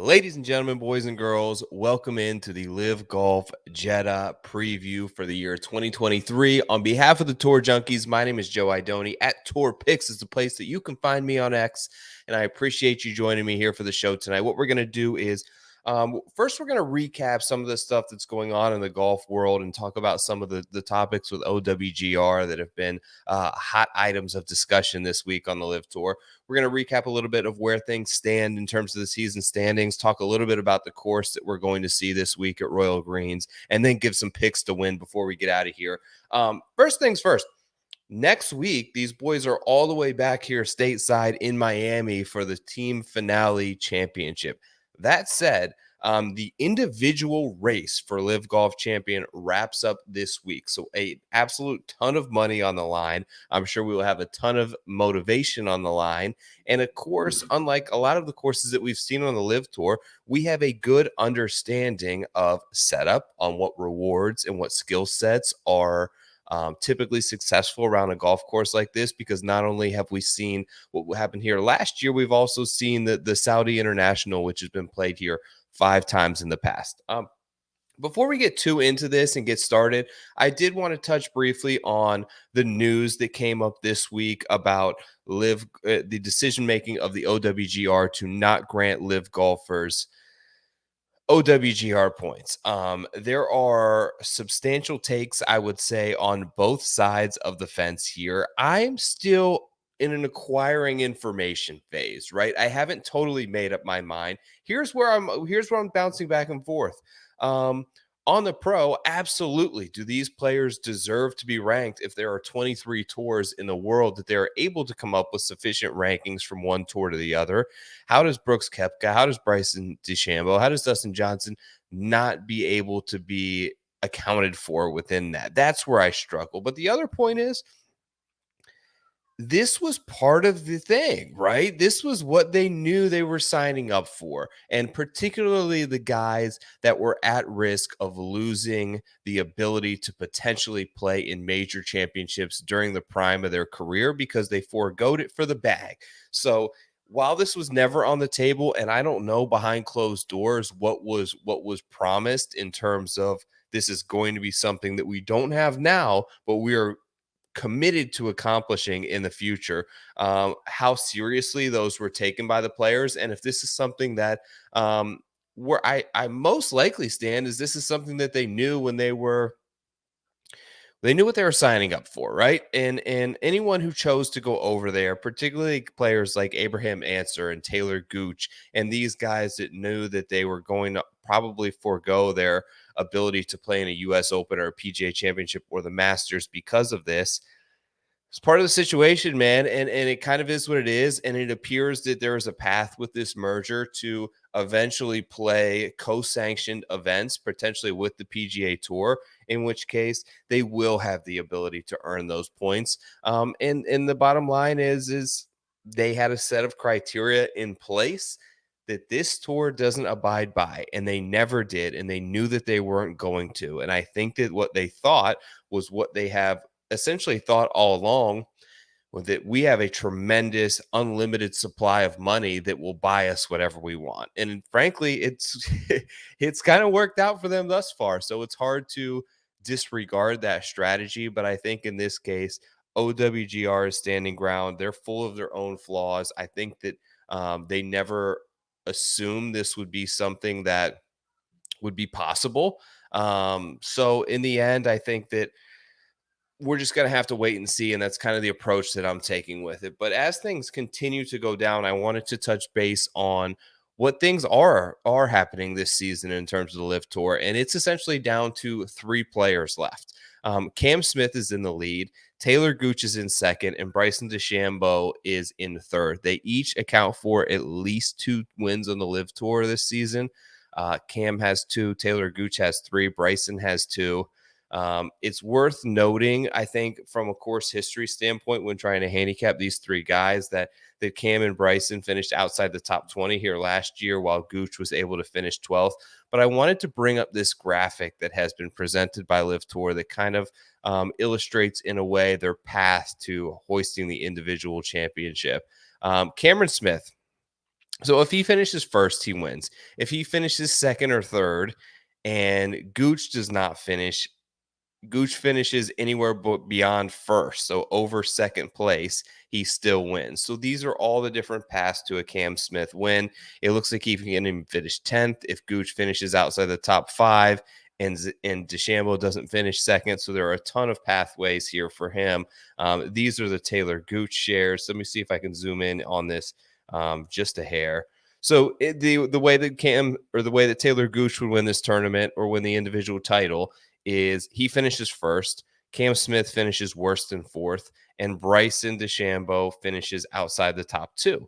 Ladies and gentlemen, boys and girls, welcome into the LIV Golf Jeddah preview for the year 2023. On behalf of the Tour Junkies, my name is Joe Idoni. At Tour Picks is the place that you can find me on X, and I appreciate you joining me here for the show tonight. What we're going to do is first, we're going to recap some of the stuff that's going on in the golf world and talk about some of the topics with OWGR that have been hot items of discussion this week on the LIV Tour. We're going to recap a little bit of where things stand in terms of the season standings, talk a little bit about the course that we're going to see this week at Royal Greens, and then give some picks to win before we get out of here. First things first. Next week, these boys are all the way back here stateside in Miami for the team finale championship. That said, the individual race for LIV Golf Champion wraps up this week. So a absolute ton of money on the line. I'm sure we will have a ton of motivation on the line. And of course, unlike a lot of the courses that we've seen on the LIV Tour, we have a good understanding of setup on what rewards and what skill sets are typically successful around a golf course like this, because not only have we seen what happened here last year, we've also seen the Saudi International, which has been played here 5 times in the past. Before we get too into this and get started, I did want to touch briefly on the news that came up this week about the decision making of the OWGR to not grant LIV golfers OWGR points. There are substantial takes, I would say, on both sides of the fence here. I'm still in an acquiring information phase, right? I haven't totally made up my mind. Here's where I'm bouncing back and forth. On the pro, absolutely. Do these players deserve to be ranked if there are 23 tours in the world that they're able to come up with sufficient rankings from one tour to the other? How does Brooks Koepka, how does Bryson DeChambeau, how does Dustin Johnson not be able to be accounted for within that? That's where I struggle. But the other point is, this was part of the thing, right? This was what they knew they were signing up for. And particularly the guys that were at risk of losing the ability to potentially play in major championships during the prime of their career because they foregoed it for the bag. So while this was never on the table, and I don't know behind closed doors what was promised in terms of this is going to be something that we don't have now, but we are committed to accomplishing in the future, how seriously those were taken by the players, and if this is something that where I most likely stand is this is something that they knew when they knew what they were signing up for, right? And anyone who chose to go over there, particularly players like Abraham Answer and Taylor Gooch, and these guys that knew that they were going to probably forego their ability to play in a US Open or a PGA Championship or the Masters because of this. It's part of the situation, man, and it kind of is what it is, and it appears that there is a path with this merger to eventually play co-sanctioned events, potentially with the PGA Tour, in which case they will have the ability to earn those points. And the bottom line is they had a set of criteria in place that this tour doesn't abide by, and they never did, and they knew that they weren't going to. And I think that what they thought was what they have essentially thought all along, that we have a tremendous unlimited supply of money that will buy us whatever we want. And frankly, it's it's kind of worked out for them thus far. So it's hard to disregard that strategy. But I think in this case, OWGR is standing ground. They're full of their own flaws. I think that they never assumed this would be something that would be possible. So in the end, I think that we're just going to have to wait and see. And that's kind of the approach that I'm taking with it. But as things continue to go down, I wanted to touch base on what things are happening this season in terms of the LIV Tour. And it's essentially down to 3 players left. Cam Smith is in the lead. Taylor Gooch is in second, and Bryson DeChambeau is in third. They each account for at least 2 wins on the LIV Tour this season. Cam has 2, Taylor Gooch has 3, Bryson has 2. It's worth noting, I think, from a course history standpoint, when trying to handicap these 3 guys, that Cam and Bryson finished outside the top 20 here last year, while Gooch was able to finish 12th. But I wanted to bring up this graphic that has been presented by LIV Tour that kind of illustrates, in a way, their path to hoisting the individual championship. Cameron Smith, So if he finishes first, he wins. If he finishes second or third and Gooch does not finish, Gooch finishes anywhere but beyond first, so over second place, he still wins. So these are all the different paths to a Cam Smith win. It looks like he can even finish 10th if Gooch finishes outside the top five and DeChambeau doesn't finish second. So there are a ton of pathways here for him. These are the Taylor Gooch shares. Let me see if I can zoom in on this just a hair. So the way that Cam or the way that Taylor Gooch would win this tournament or win the individual title is he finishes first, Cam Smith finishes worse than fourth, and Bryson DeChambeau finishes outside the top two.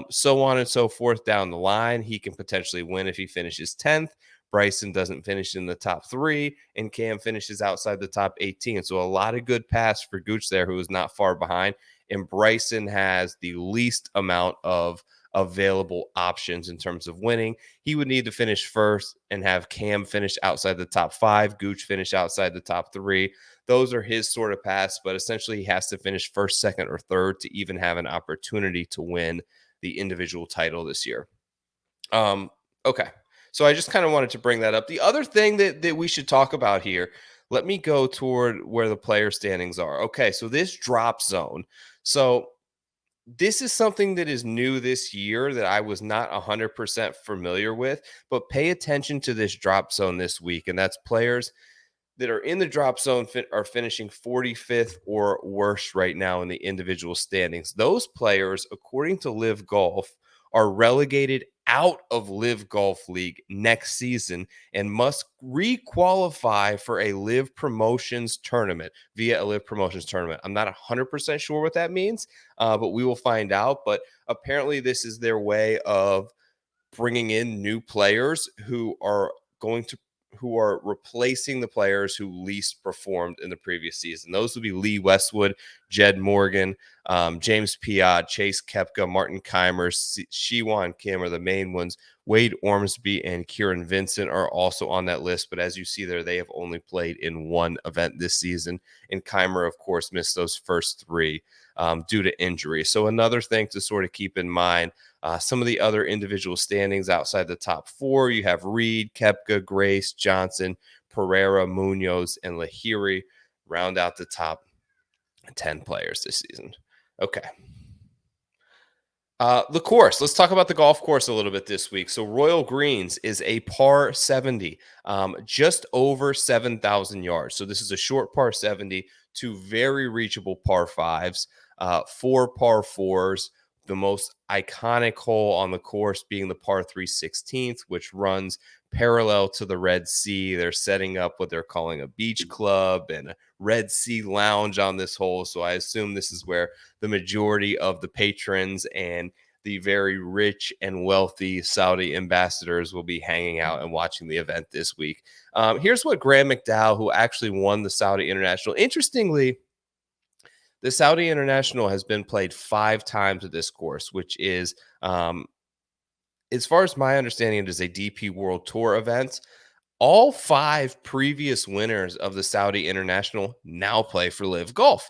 So on and so forth down the line. He can potentially win if he finishes 10th. Bryson doesn't finish in the top three, and Cam finishes outside the top 18. So a lot of good pass for Gooch there, who is not far behind. And Bryson has the least amount of available options in terms of winning. He would need to finish first and have Cam finish outside the top five, Gooch finish outside the top three. Those are his sort of paths, but essentially he has to finish first, second, or third to even have an opportunity to win the individual title this year. Okay. So I just kind of wanted to bring that up. The other thing that we should talk about here, let me go toward where the player standings are. Okay, so this drop zone. So this is something that is new this year that I was not 100% familiar with, but pay attention to this drop zone this week. And that's players that are in the drop zone are finishing 45th or worse right now in the individual standings. Those players, according to LIV Golf, are relegated out of LIV Golf League next season and must re-qualify for a LIV Promotions tournament via a LIV Promotions tournament. I'm not 100% sure what that means, but we will find out. But apparently, this is their way of bringing in new players going to who are replacing the players who least performed in the previous season. Those would be Lee Westwood, Jed Morgan, James Piot, Chase Koepka, Martin Keimer, Siwon Kim are the main ones. Wade Ormsby and Kieran Vincent are also on that list, but as you see there, they have only played in one event this season. And Keimer, of course, missed those first three due to injury. So another thing to sort of keep in mind. Some of the other individual standings outside the top four, you have Reed, Koepka, Grace, Johnson, Pereira, Munoz, and Lahiri round out the top 10 players this season. Okay. The course. Let's talk about the golf course a little bit this week. So Royal Greens is a par 70, just over 7,000 yards. So this is a short par 70, two very reachable par fives, four par fours. The most iconic hole on the course being the par 3 16th, which runs parallel to the Red Sea. They're setting up what they're calling a beach club and a Red Sea lounge on this hole. So I assume this is where the majority of the patrons and the very rich and wealthy Saudi ambassadors will be hanging out and watching the event this week. Here's what Graham McDowell, who actually won the Saudi International, interestingly, the Saudi International has been played 5 times at this course, which is, as far as my understanding, it is a DP World Tour event. All 5 previous winners of the Saudi International now play for LIV Golf.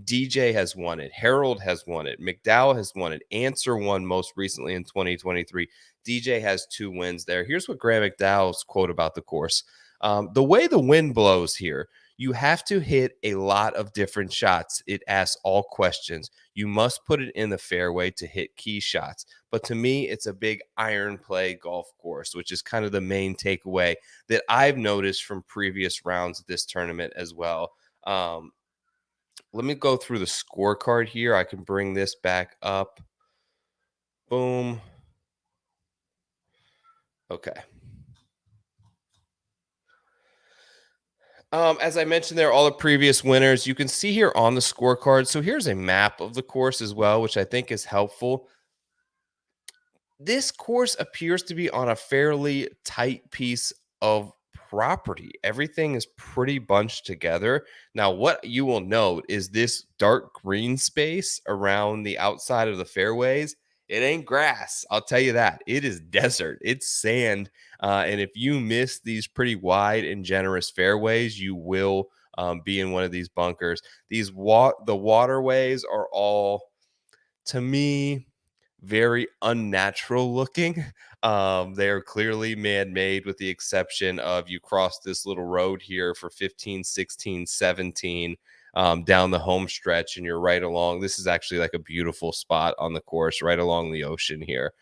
DJ has won it. Harold has won it. McDowell has won it. Answer won most recently in 2023. DJ has 2 wins there. Here's what Graham McDowell's quote about the course. The way the wind blows here, you have to hit a lot of different shots. It asks all questions. You must put it in the fairway to hit key shots. But to me, it's a big iron play golf course, which is kind of the main takeaway that I've noticed from previous rounds of this tournament as well. Let me go through the scorecard here. I can bring this back up. Boom. Okay. As I mentioned there, all the previous winners, you can see here on the scorecard. So here's a map of the course as well, which I think is helpful. This course appears to be on a fairly tight piece of property. Everything is pretty bunched together. Now, what you will note is this dark green space around the outside of the fairways. It ain't grass. I'll tell you that. It is desert. It's sand. And if you miss these pretty wide and generous fairways, you will be in one of these bunkers. The waterways are all, to me, very unnatural looking. They are clearly man-made with the exception of you cross this little road here for 15, 16, 17 down the home stretch, and you're right along. This is actually like a beautiful spot on the course, right along the ocean here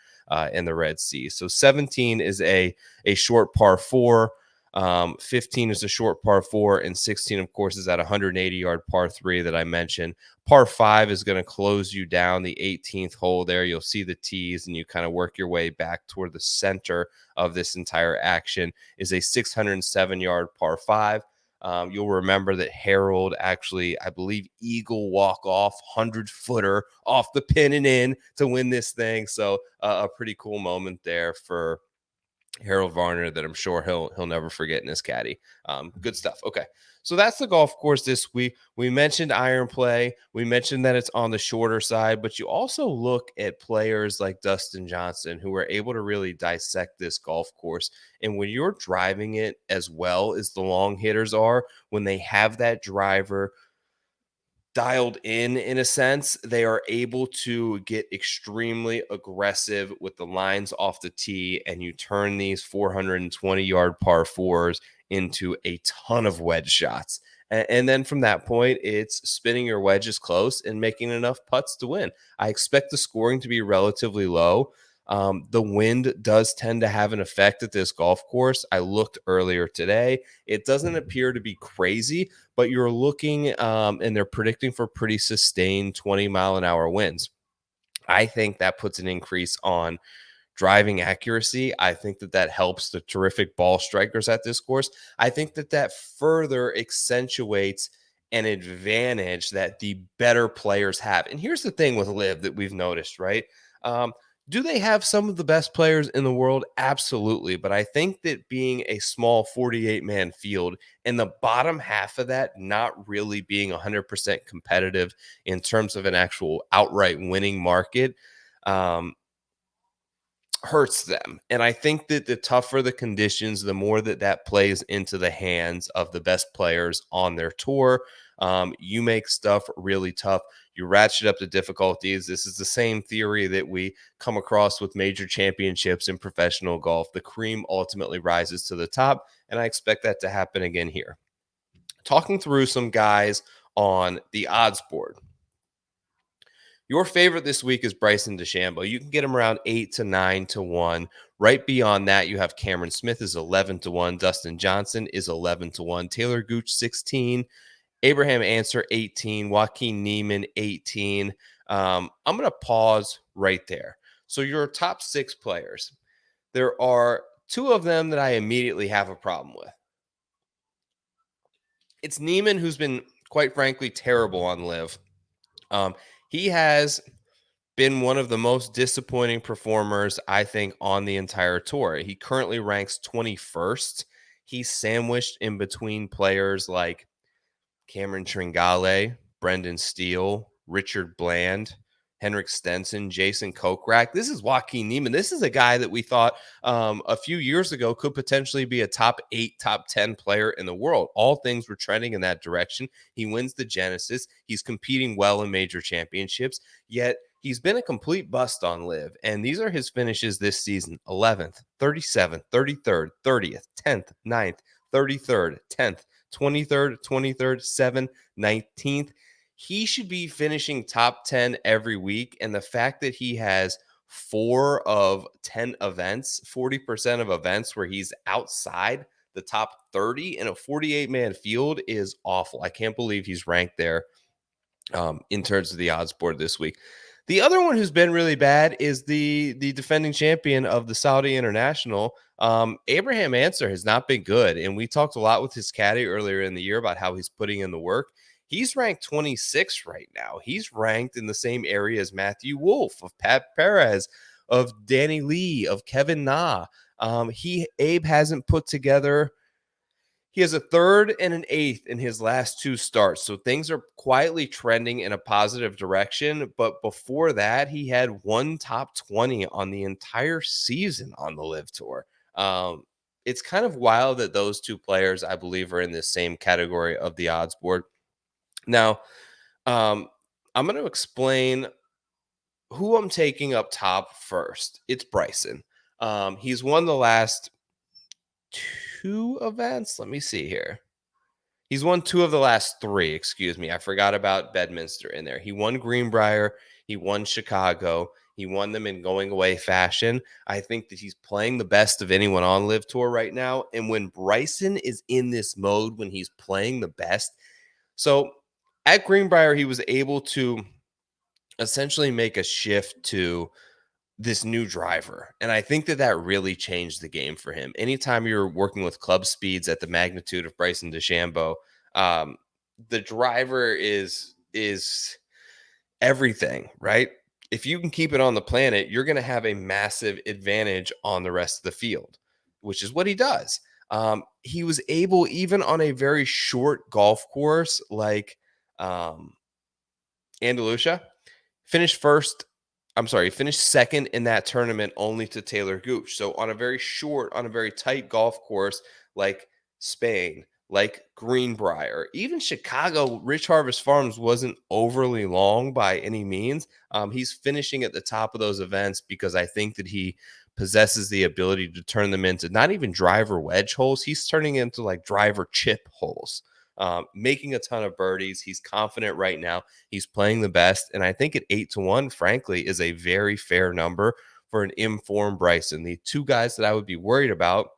in the Red Sea. So 17 is a short par four. 15 is a short par four, and 16, of course, is that 180-yard par three that I mentioned. Par five is going to close you down the 18th hole there. You'll see the tees, and you kind of work your way back toward the center of this entire action. Is a 607-yard par five. You'll remember that Harold actually, I believe, eagle walk off 100-footer off the pin and in to win this thing. So a pretty cool moment there for Harold Varner that I'm sure he'll never forget in his caddy. Good stuff. Okay, so that's the golf course this week. We mentioned iron play. We mentioned that it's on the shorter side, but you also look at players like Dustin Johnson who are able to really dissect this golf course. And when you're driving it as well as the long hitters are, when they have that driver dialed in a sense, they are able to get extremely aggressive with the lines off the tee, and you turn these 420-yard par fours into a ton of wedge shots. And then from that point, it's spinning your wedges close and making enough putts to win. I expect the scoring to be relatively low. The wind does tend to have an effect at this golf course. I looked earlier today. It doesn't appear to be crazy, but you're looking and they're predicting for pretty sustained 20-mile-an-hour winds. I think that puts an increase on driving accuracy. I think that that helps the terrific ball strikers at this course. I think that that further accentuates an advantage that the better players have. And here's the thing with LIV that we've noticed, right? Um, do they have some of the best players in the world? Absolutely. But I think that being a small 48-man field and the bottom half of that not really being 100% competitive in terms of an actual outright winning market, um, hurts them. And I think that the tougher the conditions, the more that that plays into the hands of the best players on their tour. You make stuff really tough. You ratchet up the difficulties. This is the same theory that we come across with major championships in professional golf. The cream ultimately rises to the top, and I expect that to happen again here. Talking through some guys on the odds board. Your favorite this week is Bryson DeChambeau. You can get him around 8 to 9 to 1. Right beyond that, you have Cameron Smith is 11 to 1. Dustin Johnson is 11 to 1. Taylor Gooch 16. Abraham Answer 18. Joaquin Niemann 18. I'm going to pause right there. So your top six players, there are two of them that I immediately have a problem with. It's Niemann, who's been quite frankly terrible on LIV. He has been one of the most disappointing performers, I think, on the entire tour. He currently ranks 21st. He's sandwiched in between players like Cameron Tringale, Brendan Steele, Richard Bland, Henrik Stenson, Jason Kokrak. This is Joaquin Niemann. This is a guy that we thought a few years ago could potentially be a top 8, top 10 player in the world. All things were trending in that direction. He wins the Genesis. He's competing well in major championships, yet he's been a complete bust on LIV. And these are his finishes this season: 11th, 37th, 33rd, 30th, 10th, 9th, 33rd, 10th, 23rd, 23rd, 7th, 19th. He should be finishing top 10 every week. And the fact that he has 4 of 10 events, 40% of events where he's outside the top 30 in a 48-man field is awful. I can't believe he's ranked there in terms of the odds board this week. The other one who's been really bad is the defending champion of the Saudi International. Abraham Answer has not been good, and we talked a lot with his caddy earlier in the year about how he's putting in the work. He's ranked 26 right now. He's ranked in the same area as Matthew Wolff, of Pat Perez, of Danny Lee, of Kevin Na. Abe hasn't put together. He has a 3rd and an 8th in his last 2 starts. So things are quietly trending in a positive direction. But before that, he had 1 top 20 on the entire season on the LIV Tour. It's kind of wild that those 2 players, I believe, are in the same category of the odds board. Now, I'm going to explain who I'm taking up top first, it's Bryson. He's won the last two events. Let me see here. He's won two of the last three. Excuse me. I forgot about Bedminster in there. He won Greenbrier. He won Chicago. He won them in going away fashion. I think that he's playing the best of anyone on Live Tour right now. And when Bryson is in this mode, when he's playing the best, so at Greenbrier, he was able to essentially make a shift to this new driver. And I think that that really changed the game for him. Anytime you're working with club speeds at the magnitude of Bryson DeChambeau, um, the driver is everything, right? If you can keep it on the planet, you're going to have a massive advantage on the rest of the field, which is what he does. He was able, even on a very short golf course like um, Andalusia, finished first. I'm sorry, finished second in that tournament only to Taylor Gooch. So on a very short, on a very tight golf course like Spain, like Greenbrier, even Chicago, Rich Harvest Farms wasn't overly long by any means. He's finishing at the top of those events because I think that he possesses the ability to turn them into not even driver wedge holes. He's turning into like driver chip holes, making a ton of birdies. He's confident right now. He's playing the best. And I think at 8-1, frankly, is a very fair number for an informed Bryson. The two guys that I would be worried about,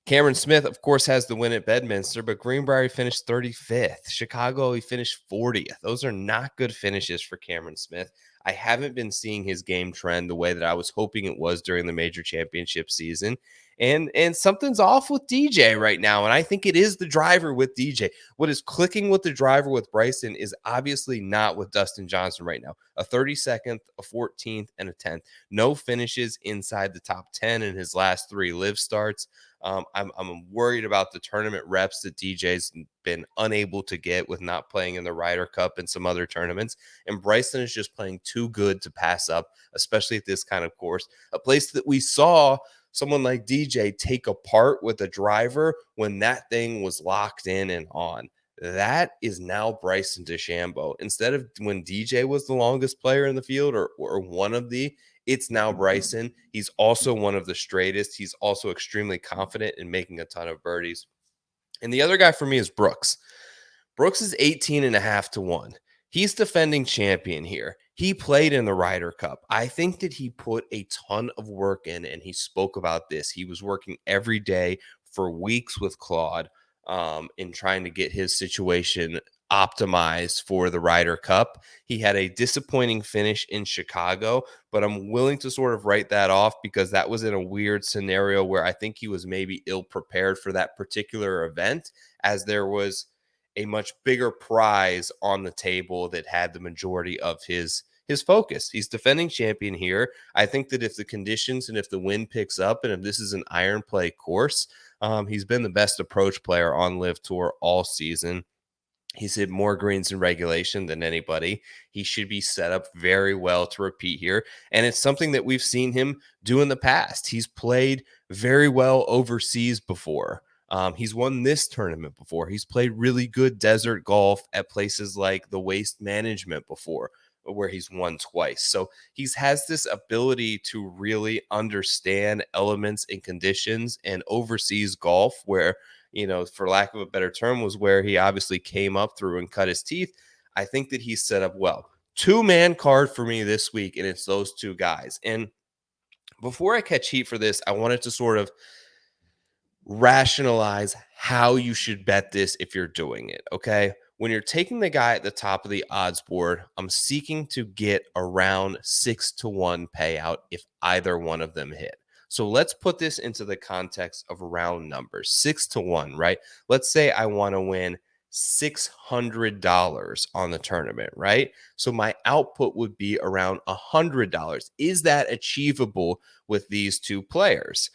Cameron Smith, of course, has the win at Bedminster, but Greenbrier finished 35th. Chicago, he finished 40th. Those are not good finishes for Cameron Smith. I haven't been seeing his game trend the way that I was hoping it was during the major championship season. And something's off with DJ right now. And I think it is the driver with DJ. What is clicking with the driver with Bryson is obviously not with Dustin Johnson right now. A 32nd, a 14th, and a 10th. No finishes inside the top 10 in his last three live starts. I'm worried about the tournament reps that DJ's been unable to get with not playing in the Ryder Cup and some other tournaments. And Bryson is just playing too good to pass up, especially at this kind of course. A place that we saw someone like DJ take apart with a driver when that thing was locked in and on. That is now Bryson DeChambeau. Instead of when DJ was the longest player in the field or one of the, it's now Bryson. He's also one of the straightest. He's also extremely confident in making a ton of birdies. And the other guy for me is Brooks. Brooks is 18.5-1. He's defending champion here. He played in the Ryder Cup. I think that he put a ton of work in, and he spoke about this. He was working every day for weeks with Claude in trying to get his situation optimized for the Ryder Cup. He had a disappointing finish in Chicago, but I'm willing to sort of write that off because that was in a weird scenario where I think he was maybe ill prepared for that particular event, as there was a much bigger prize on the table that had the majority of his focus. He's defending champion here. I think that if the conditions and if the wind picks up and if this is an iron play course, he's been the best approach player on Live Tour all season. He's hit more greens in regulation than anybody. He should be set up very well to repeat here. And it's something that we've seen him do in the past. He's played very well overseas before. He's won this tournament before. He's played really good desert golf at places like the Waste Management before, where he's won twice. So he's has this ability to really understand elements and conditions and overseas golf where, for lack of a better term, was where he obviously came up through and cut his teeth. I think that he's set up well. Two-man card for me this week, and it's those two guys. And before I catch heat for this, I wanted to sort of rationalize how you should bet this if you're doing it, okay? When you're taking the guy at the top of the odds board, I'm seeking to get around 6-1 payout if either one of them hit. So let's put this into the context of round numbers. 6-1, right? Let's say I want to win $600 on the tournament, right? So my output would be around $100. Is that achievable with these two players?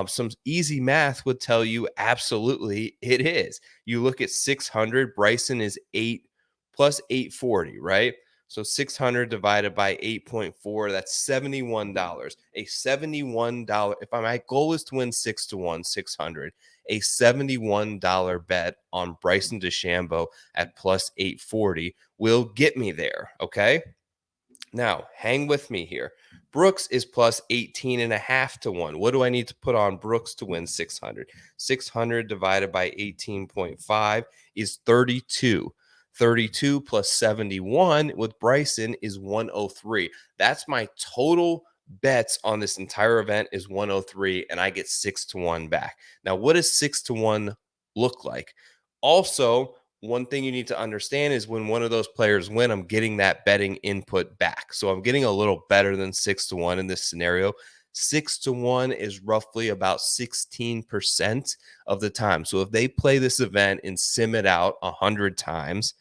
Some easy math would tell you absolutely it is. You look at 600, Bryson is 8 plus 840, right? So 600 divided by 8.4, that's $71. A $71, if my goal is to win 6-1, 600, a $71 bet on Bryson DeChambeau at plus 840 will get me there, okay? Now, hang with me here. Brooks is plus 18.5 to 1. What do I need to put on Brooks to win 600? 600 divided by 18.5 is 32. 32 plus 71 with Bryson is 103. That's my total bets on this entire event is 103, and I get 6 to 1 back. Now, what does 6 to 1 look like? Also, one thing you need to understand is when one of those players win, I'm getting that betting input back. So I'm getting a little better than 6 to 1 in this scenario. 6 to 1 is roughly about 16% of the time. So if they play this event and sim it out 100 times,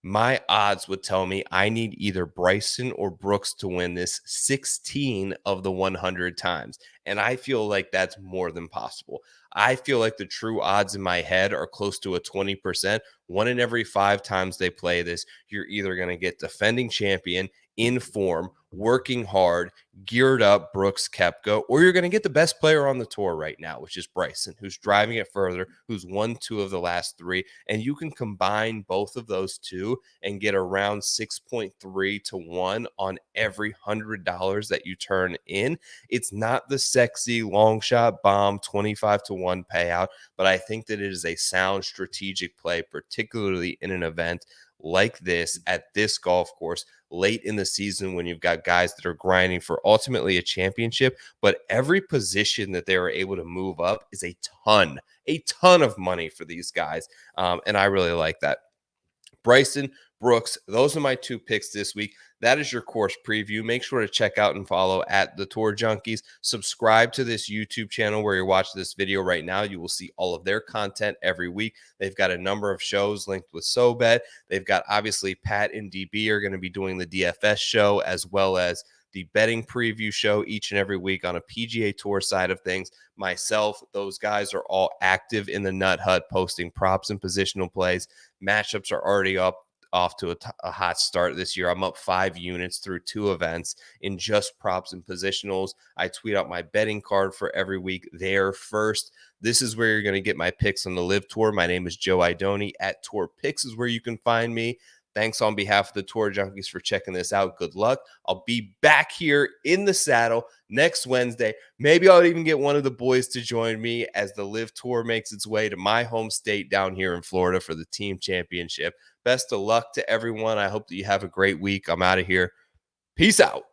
my odds would tell me I need either Bryson or Brooks to win this 16 of the 100 times. And I feel like that's more than possible. I feel like the true odds in my head are close to a 20%. One in every 5 times they play this, you're either going to get defending champion in form, working hard, geared up Brooks Koepka, or you're going to get the best player on the tour right now, which is Bryson, who's driving it further, who's won 2 of the last 3. And you can combine both of those two and get around 6.3 to 1 on every $100 that you turn in. It's not the sexy long shot bomb 25 to 1 payout, but I think that it is a sound strategic play, particularly in an event like this at this golf course late in the season when you've got guys that are grinding for ultimately a championship, but every position that they were able to move up is a ton of money for these guys. And I really like that. Bryson, Brooks, those are my 2 picks this week. That is your course preview. Make sure to check out and follow at the Tour Junkies. Subscribe to this YouTube channel where you're watching this video right now. You will see all of their content every week. They've got a number of shows linked with SoBet. They've got obviously Pat and DB are going to be doing the DFS show as well as the betting preview show each and every week on a PGA Tour side of things. Myself, those guys are all active in the Nut Hut posting props and positional plays. Matchups are already off to a hot start this year. I'm up 5 units through 2 events in just props and positionals. I tweet out my betting card for every week there first. This is where you're going to get my picks on the LIV Tour. My name is Joe Idoni. At Tour Picks is where you can find me. Thanks on behalf of the Tour Junkies for checking this out. Good luck. I'll be back here in the saddle next Wednesday. Maybe I'll even get one of the boys to join me as the LIV Tour makes its way to my home state down here in Florida for the team championship. Best of luck to everyone. I hope that you have a great week. I'm out of here. Peace out.